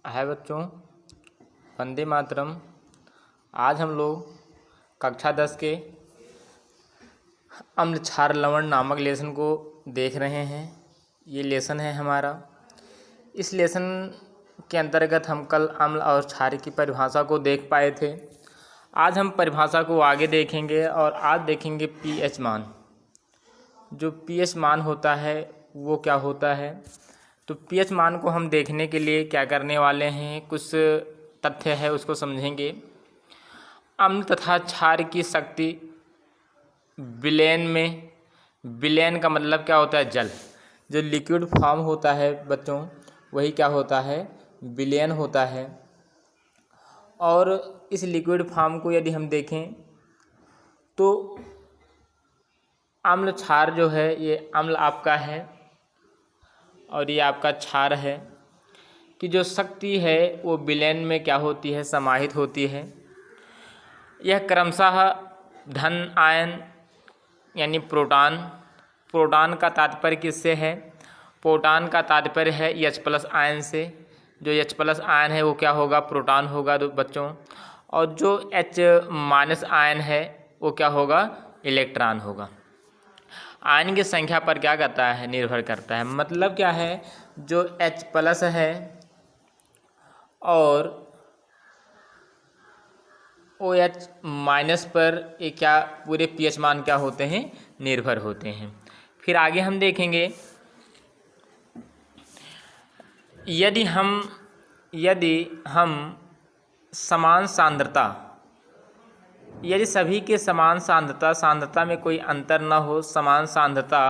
हाय बच्चों, वंदे मातरम। आज हम लोग कक्षा 10 के अम्ल क्षार लवण नामक लेसन को देख रहे हैं। ये लेसन है हमारा। इस लेसन के अंतर्गत हम कल अम्ल और क्षार की परिभाषा को देख पाए थे। आज हम परिभाषा को आगे देखेंगे और आज देखेंगे पीएच मान। जो पीएच मान होता है वो क्या होता है। तो पीएच मान को हम देखने के लिए क्या करने वाले हैं, कुछ तथ्य है उसको समझेंगे। अम्ल तथा क्षार की शक्ति विलयन में, विलयन का मतलब क्या होता है, जल। जो लिक्विड फॉर्म होता है बच्चों, वही क्या होता है, विलयन होता है। और इस लिक्विड फॉर्म को यदि हम देखें तो अम्ल क्षार जो है, ये अम्ल आपका है और ये आपका क्षार है कि जो शक्ति है वो विलयन में क्या होती है, समाहित होती है। यह क्रमशः धन आयन यानी प्रोटॉन, प्रोटॉन का तात्पर्य किससे है, प्रोटॉन का तात्पर्य है H+ आयन से। जो H+ आयन है वो क्या होगा, प्रोटॉन होगा बच्चों। और जो H- आयन है वो क्या होगा, इलेक्ट्रॉन होगा। आयन की संख्या पर क्या करता है, निर्भर करता है। मतलब क्या है, जो H+ है और OH- पर ये क्या पूरे पीएच मान क्या होते हैं, निर्भर होते हैं। फिर आगे हम देखेंगे, यदि हम समान सांद्रता, यदि सभी के समान सांद्रता में कोई अंतर न हो, समान सांद्रता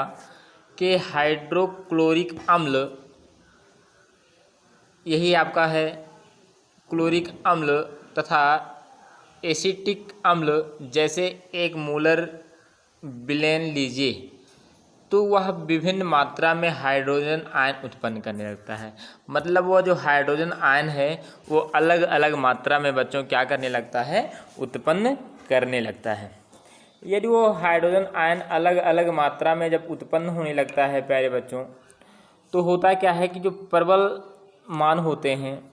के हाइड्रोक्लोरिक अम्ल, यही आपका है क्लोरिक अम्ल तथा एसिटिक अम्ल, जैसे 1 मोलर विलेन लीजिए तो वह विभिन्न मात्रा में हाइड्रोजन आयन उत्पन्न करने लगता है। मतलब वह जो हाइड्रोजन आयन है वो अलग अलग मात्रा में बच्चों क्या करने लगता है, उत्पन्न करने लगता है। यदि वो हाइड्रोजन आयन अलग अलग मात्रा में जब उत्पन्न होने लगता है प्यारे बच्चों, तो होता क्या है कि जो प्रबल मान होते हैं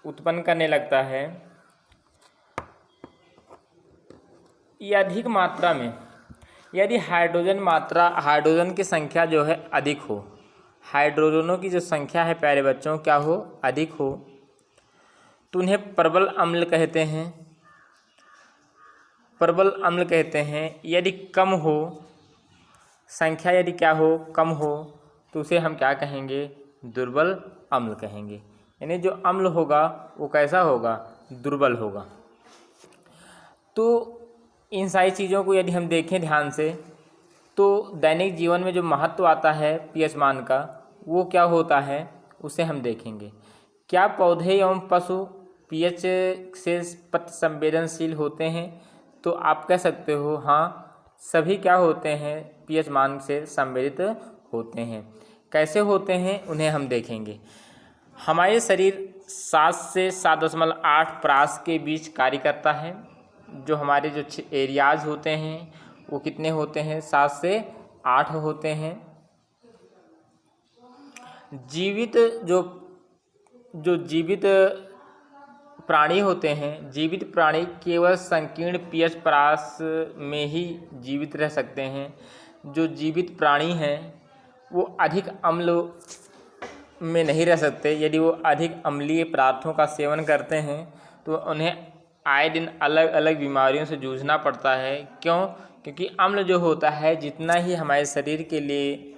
उत्पन्न करने लगता है, ये अधिक मात्रा में, यदि हाइड्रोजन की संख्या जो है अधिक हो, हाइड्रोजनों की जो संख्या है प्यारे बच्चों क्या हो, अधिक हो, तो उन्हें प्रबल अम्ल कहते हैं। प्रबल अम्ल कहते हैं। यदि कम हो संख्या, यदि क्या हो, कम हो, तो उसे हम क्या कहेंगे, दुर्बल अम्ल कहेंगे। यानी जो अम्ल होगा वो कैसा होगा, दुर्बल होगा। तो इन सारी चीज़ों को यदि हम देखें ध्यान से, तो दैनिक जीवन में जो महत्व आता है पीएच मान का, वो क्या होता है उसे हम देखेंगे। क्या पौधे एवं पशु पीएच से पथ संवेदनशील होते हैं? तो आप कह सकते हो हाँ, सभी क्या होते हैं, पीएच मान से संवेदित होते हैं। कैसे होते हैं उन्हें हम देखेंगे। हमारे शरीर 7 से 7.8 प्रास के बीच कार्य करता है। जो हमारे जो एरियाज होते हैं वो कितने होते हैं, 7 से 8 होते हैं। जीवित जो जीवित प्राणी होते हैं, जीवित प्राणी केवल संकीर्ण पीएच प्रास में ही जीवित रह सकते हैं। जो जीवित प्राणी हैं वो अधिक अम्ल में नहीं रह सकते। यदि वो अधिक अम्लीय पदार्थों का सेवन करते हैं तो उन्हें आए दिन अलग अलग बीमारियों से जूझना पड़ता है। क्यों? क्योंकि अम्ल जो होता है जितना ही हमारे शरीर के लिए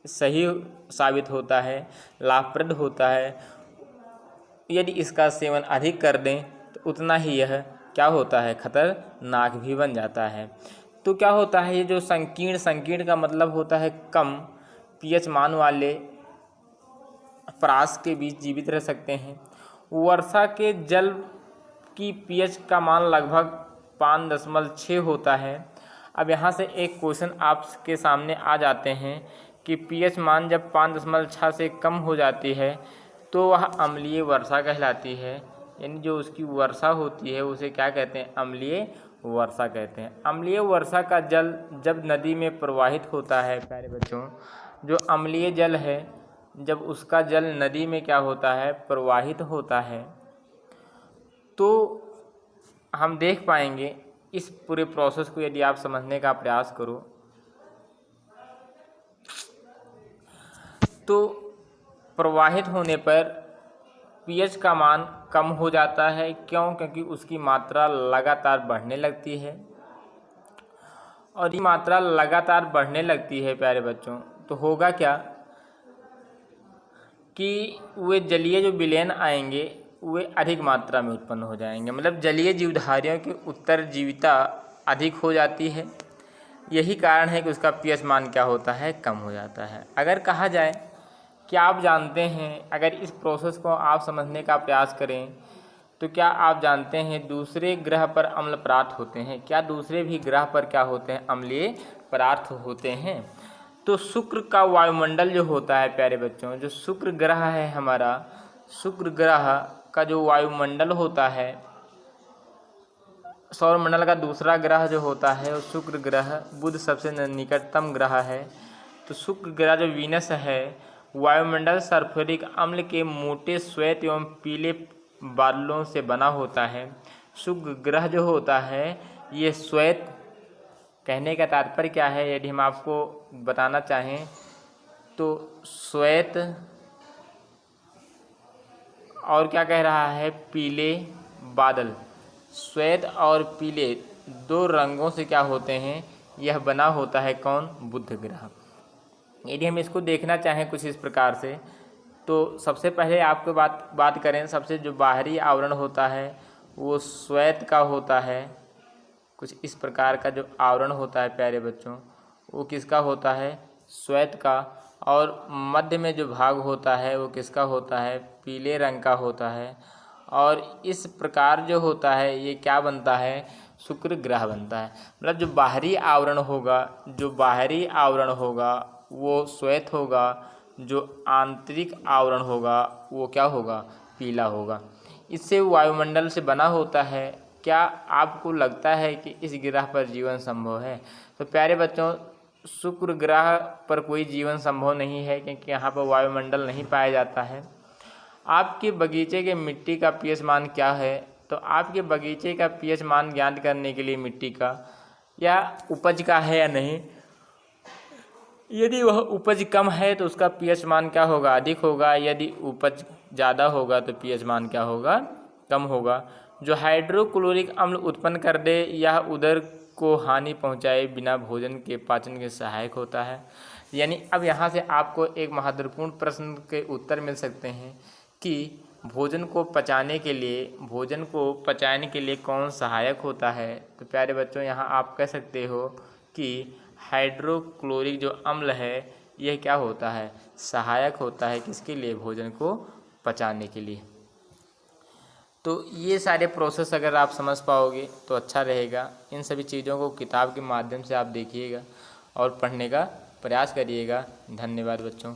सही साबित होता है, लाभप्रद होता है, यदि इसका सेवन अधिक कर दें तो उतना ही यह क्या होता है, खतरनाक भी बन जाता है। तो क्या होता है, ये जो संकीर्ण का मतलब होता है कम पीएच मान वाले प्रास के बीच जीवित रह सकते हैं। वर्षा के जल की पीएच का मान लगभग 5.6 होता है। अब यहाँ से एक क्वेश्चन आपके सामने आ जाते हैं कि पीएच मान जब 5.6 से कम हो जाती है तो वह अम्लीय वर्षा कहलाती है। यानी जो उसकी वर्षा होती है उसे क्या कहते हैं, अम्लीय वर्षा कहते हैं। अम्लीय वर्षा का जल जब नदी में प्रवाहित होता है प्यारे बच्चों, जो अम्लीय जल है जब उसका जल नदी में क्या होता है, प्रवाहित होता है, तो हम देख पाएंगे इस पूरे प्रोसेस को यदि आप समझने का प्रयास करो तो प्रवाहित होने पर पीएच का मान कम हो जाता है। क्यों? क्योंकि उसकी मात्रा लगातार बढ़ने लगती है, और ये मात्रा लगातार बढ़ने लगती है प्यारे बच्चों, तो होगा क्या कि वे जलीय जो विलयन आएंगे वे अधिक मात्रा में उत्पन्न हो जाएंगे, मतलब जलीय जीवधारियों की उत्तरजीविता अधिक हो जाती है। यही कारण है कि उसका पीएच मान क्या होता है, कम हो जाता है। अगर कहा जाए कि आप जानते हैं, अगर इस प्रोसेस को आप समझने का प्रयास करें तो क्या आप जानते हैं दूसरे ग्रह पर अम्ल पदार्थ होते हैं? क्या दूसरे भी ग्रह पर क्या होते हैं, अम्लीय पदार्थ होते हैं? तो शुक्र का वायुमंडल जो होता है प्यारे बच्चों, जो शुक्र ग्रह है हमारा, शुक्र ग्रह का जो वायुमंडल होता है, सौरमंडल का दूसरा ग्रह जो होता है वो शुक्र ग्रह, बुध सबसे निकटतम ग्रह है। तो शुक्र ग्रह जो वीनस है, वायुमंडल सल्फ्यूरिक अम्ल के मोटे श्वेत एवं पीले बादलों से बना होता है। शुक्र ग्रह जो होता है ये श्वेत, कहने का तात्पर्य क्या है यदि हम आपको बताना चाहें तो श्वेत और क्या कह रहा है, पीले बादल, श्वेत और पीले दो रंगों से क्या होते हैं, यह बना होता है कौन, बुध ग्रह। यदि हम इसको देखना चाहें कुछ इस प्रकार से, तो सबसे पहले आपको बात करें, सबसे जो बाहरी आवरण होता है वो श्वेत का होता है। कुछ इस प्रकार का जो आवरण होता है प्यारे बच्चों वो किसका होता है, श्वेत का। और मध्य में जो भाग होता है वो किसका होता है, पीले रंग का होता है। और इस प्रकार जो होता है ये क्या बनता है, शुक्र ग्रह बनता है। मतलब जो बाहरी आवरण होगा, जो बाहरी आवरण होगा वो श्वेत होगा, जो आंतरिक आवरण होगा वो क्या होगा, पीला होगा। इससे वायुमंडल से बना होता है। क्या आपको लगता है कि इस ग्रह पर जीवन संभव है? तो प्यारे बच्चों शुक्र ग्रह पर कोई जीवन संभव नहीं है, क्योंकि यहाँ पर वायुमंडल नहीं पाया जाता है। आपके बगीचे के मिट्टी का पीएच मान क्या है? तो आपके बगीचे का पीएच मान ज्ञात करने के लिए मिट्टी का या उपज का है या नहीं, यदि वह उपज कम है तो उसका पीएच मान क्या होगा, अधिक होगा। यदि उपज ज़्यादा होगा तो पीएच मान क्या होगा, कम होगा। जो हाइड्रोक्लोरिक अम्ल उत्पन्न कर दे या उदर को हानि पहुंचाए बिना भोजन के पाचन के सहायक होता है। यानी अब यहाँ से आपको एक महत्वपूर्ण प्रश्न के उत्तर मिल सकते हैं कि भोजन को पचाने के लिए कौन सहायक होता है। तो प्यारे बच्चों यहाँ आप कह सकते हो कि हाइड्रोक्लोरिक जो अम्ल है यह क्या होता है, सहायक होता है किसके लिए, भोजन को पचाने के लिए। तो ये सारे प्रोसेस अगर आप समझ पाओगे तो अच्छा रहेगा। इन सभी चीज़ों को किताब के माध्यम से आप देखिएगा और पढ़ने का प्रयास करिएगा। धन्यवाद बच्चों।